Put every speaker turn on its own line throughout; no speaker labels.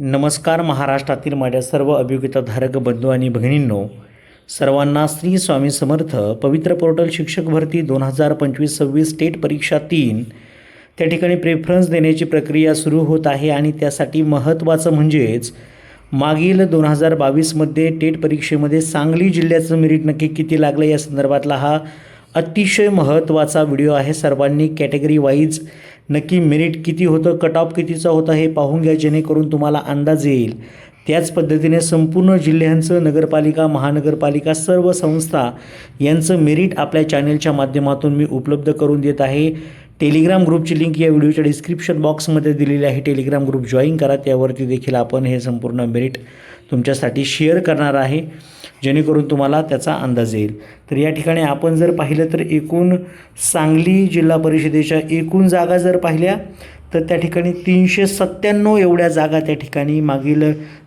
नमस्कार. महाराष्ट्रातील माझ्या सर्व अभियोगिताधारक बंधू आणि भगिनींनो, सर्वांना श्री स्वामी समर्थ. पवित्र पोर्टल शिक्षक भरती 2025-26 स्टेट परीक्षा 3 त्या ठिकाणी प्रेफरन्स देण्याची प्रक्रिया सुरू होत आहे आणि त्यासाठी महत्त्वाचं म्हणजेच मागील 2022मध्ये टेट परीक्षेमध्ये सांगली जिल्ह्याचं मेरिट नक्की किती लागलं या संदर्भातला हा अतिशय महत्त्वाचा व्हिडिओ आहे. सर्वांनी कॅटेगरी वाईज नक्की मेरिट किती होतं, कट ऑफ कितीचा होता हे पाहून घ्या, जेणेकरून तुम्हाला अंदाज येईल. त्याच पद्धतीने संपूर्ण जिल्ह्यांचं, नगरपालिका, महानगरपालिका, सर्व संस्था यांचं मेरिट आपल्या चॅनलच्या माध्यमातून मी उपलब्ध करून देत आहे. टेलिग्राम ग्रुपची लिंक या व्हिडिओच्या डिस्क्रिप्शन बॉक्समध्ये दिलेली आहे. टेलिग्राम ग्रुप जॉईन करा. त्यावरती देखील आपण हे संपूर्ण मेरिट तुमच्यासाठी शेअर करणार आहे, जेणेकरून तुम्हाला त्याचा अंदाज येईल. तर या ठिकाणी आपण जर पाहिलं तर एकूण सांगली जिल्हा परिषदेच्या एकूण जागा जर पाहिल्या तर त्या ठिकाणी 397 एवढ्या जागा त्या ठिकाणी मागील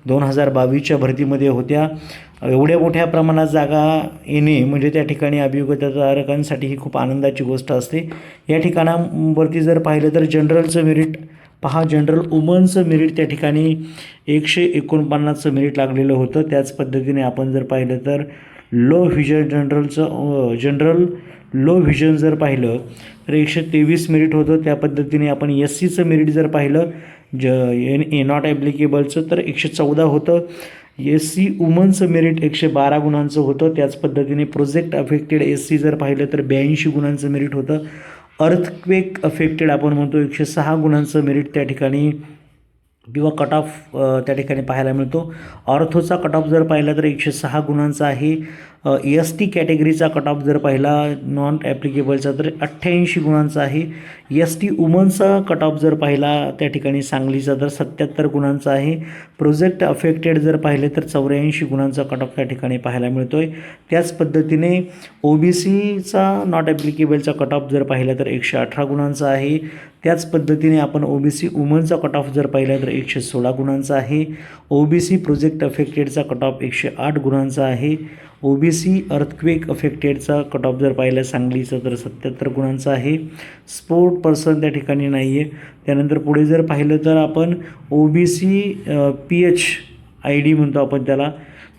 2022च्या भरतीमध्ये होत्या. एवढ्या मोठ्या प्रमाणात जागा येणे म्हणजे त्या ठिकाणी अभियोगिताधारकांसाठी ही खूप आनंदाची गोष्ट असते. या ठिकाणावरती जर पाहिलं तर जनरलचं मेरिट पहा, जनरल वुमनचं मेरिट त्या ठिकाणी 149चं मेरिट लागलेलं होतं. त्याच पद्धतीने आपण जर पाहिलं तर low vision general low vision जर पाहिलं तर 123 मेरिट होतं. त्या पद्धतीने आपण SCचं मेरिट जर पाहिलं नॉट ॲप्लिकेबलचं तर 114 होतं. SC वुमनचं मेरिट 112 गुणांचं होतं. त्याच पद्धतीने प्रोजेक्ट अफेक्टेड SC जर पाहिलं तर 82 गुणांचं मेरिट होतं. अर्थक्वेक अफेक्टेड आपण म्हणतो 106 गुणांचं मेरिट त्या ठिकाणी किंवा कट ऑफ त्या ठिकाणी पाहायला मिळतो. ऑर्थोचा कट ऑफ जर पाहिला तर 106 गुणांचा आहे. ST कॅटेगरीचा कट ऑफ जर पाहिला नॉन ॲप्लिकेबलचा तर 88 गुणांचा आहे. ST वुमनचा कट ऑफ जर पाहिला त्या ठिकाणी सांगलीचा तर 77 गुणांचा आहे. प्रोजेक्ट अफेक्टेड जर पाहिले तर 84 गुणांचा कट ऑफ त्या ठिकाणी पाहायला मिळतो आहे. त्याच पद्धतीने OBCचा नॉट ॲप्लिकेबलचा कट ऑफ जर पाहिला तर 118 गुणांचा आहे. त्याच पद्धतीने आपण OBC वुमनचा कट ऑफ जर पाहिला तर 116 गुणांचा आहे. OBC प्रोजेक्ट अफेक्टेडचा कट ऑफ 108 गुणांचा आहे. OBC अर्थक्वेक अफेक्टेडचा कट ऑफ जर पाहिला सांगलीचा तर 77 गुणांचा आहे. स्पोर्ट पर्सन त्या ठिकाणी नाही आहे. त्यानंतर पुढे जर पाहिलं तर आपण OBC PHID म्हणतो आपण त्याला,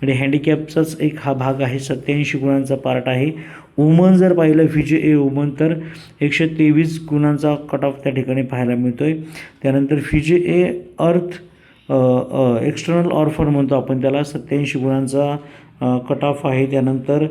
म्हणजे हँडिकॅपचाच एक हा भाग आहे. 87 गुणांचा पार्ट आहे. वुमन जर पाहिलं VJA वुमन तर 123 गुणांचा कट ऑफ त्या ठिकाणी पाहायला मिळतो आहे. त्यानंतर VJA अर्थ एक्सटर्नल ऑर्फन म्हणतो आपण त्याला, 87 गुणांचा कट ऑफ आहे. त्यानंतर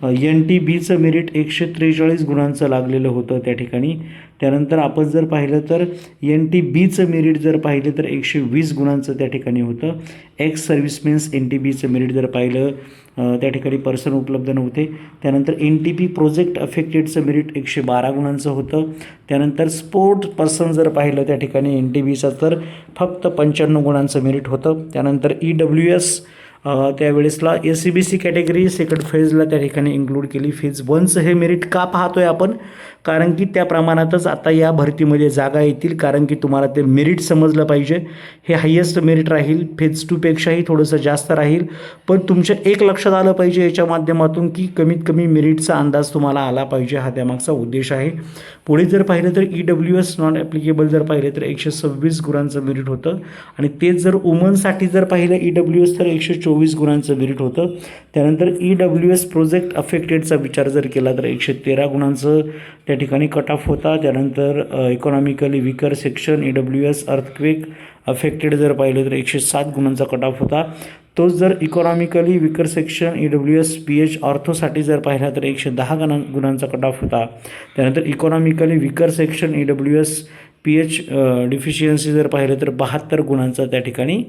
NTBचं मेरिट 143 गुणांचं लागलेलं होतं त्या ठिकाणी. त्यानंतर आपण जर पाहिलं तर NTBचं मेरिट जर पाहिलं तर 120 गुणांचं त्या ठिकाणी होतं. एक्स सर्व्हिसमेन्स NTBचं मेरिट जर पाहिलं त्या ठिकाणी पर्सन उपलब्ध नव्हते. त्यानंतर NTP प्रोजेक्ट अफेक्टेडचं मेरिट 112 गुणांचं होतं. त्यानंतर स्पोर्ट पर्सन जर पाहिलं त्या ठिकाणी NTBचं तर फक्त 55 गुणांचं मेरिट होतं. त्यानंतर EWS त्यावेळेसला SCBC कॅटेगरी सेकंड फेजला त्या ठिकाणी इन्क्लूड केली. फेज 1चं हे मेरिट का पाहतोय आपण, कारण की त्या प्रमाणातच आता या भरतीमध्ये जागा येतील, कारण की तुम्हाला ते मेरिट समजलं पाहिजे. हे हायेस्ट मेरिट राहील, फेज 2पेक्षाही थोडंसं जास्त राहील, पण तुमच्या एक लक्षात आलं पाहिजे याच्या माध्यमातून की कमीत कमी मेरिटचा अंदाज तुम्हाला आला पाहिजे, हा त्यामागचा उद्देश आहे. पुढे जर पाहिलं तर EWS नॉन ॲप्लिकेबल जर पाहिलं तर 126 गुणांचं मेरिट होतं. आणि तेच जर वुमनसाठी जर पाहिलं EWS तर 124 गुणांचं मेरिट होतं. त्यानंतर EWS प्रोजेक्ट अफेक्टेडचा विचार जर केला तर 113 गुणांचं त्या ठिकाणी कट ऑफ होता. त्यानंतर economically weaker section EWS earthquake affected जर पाहिलं तर 107 गुणांचा कट ऑफ होता. तोच जर economically weaker section EWS PH ऑर्थोसाठी जर पाहिला तर 110 गुणांचा कट ऑफ होता. त्यानंतर economically weaker section EWS PH deficiency जर पाहिलं तर 72 गुणांचा त्या ठिकाणी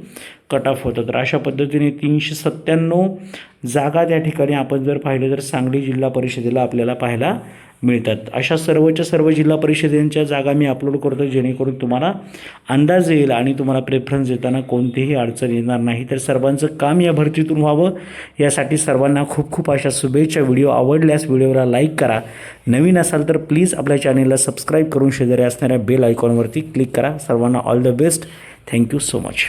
कट ऑफ होता. तर अशा पद्धतीने 397 जागा त्या ठिकाणी आपण जर पाहिलं तर सांगली जिल्हा परिषदेला आपल्याला पाहायला मिळतात. अशा सर्वच्या सर्व जिल्हा परिषदेच्या जागा मी अपलोड करतो, जेणेकरून तुम्हाला अंदाज येईल आणि तुम्हाला प्रेफरन्स देताना कोणतीही अडचण येणार नाही. तर सर्वांचं काम या भरतीतून व्हावं यासाठी सर्वांना खूप खूप अशा शुभेच्छा. व्हिडिओ आवडल्यास व्हिडिओला लाईक करा. नवीन असाल तर प्लीज आपल्या चॅनेलला सबस्क्राईब करून शेजारी असणाऱ्या बेल आयकॉनवरती क्लिक करा. सर्वांना all the best. Thank you so much.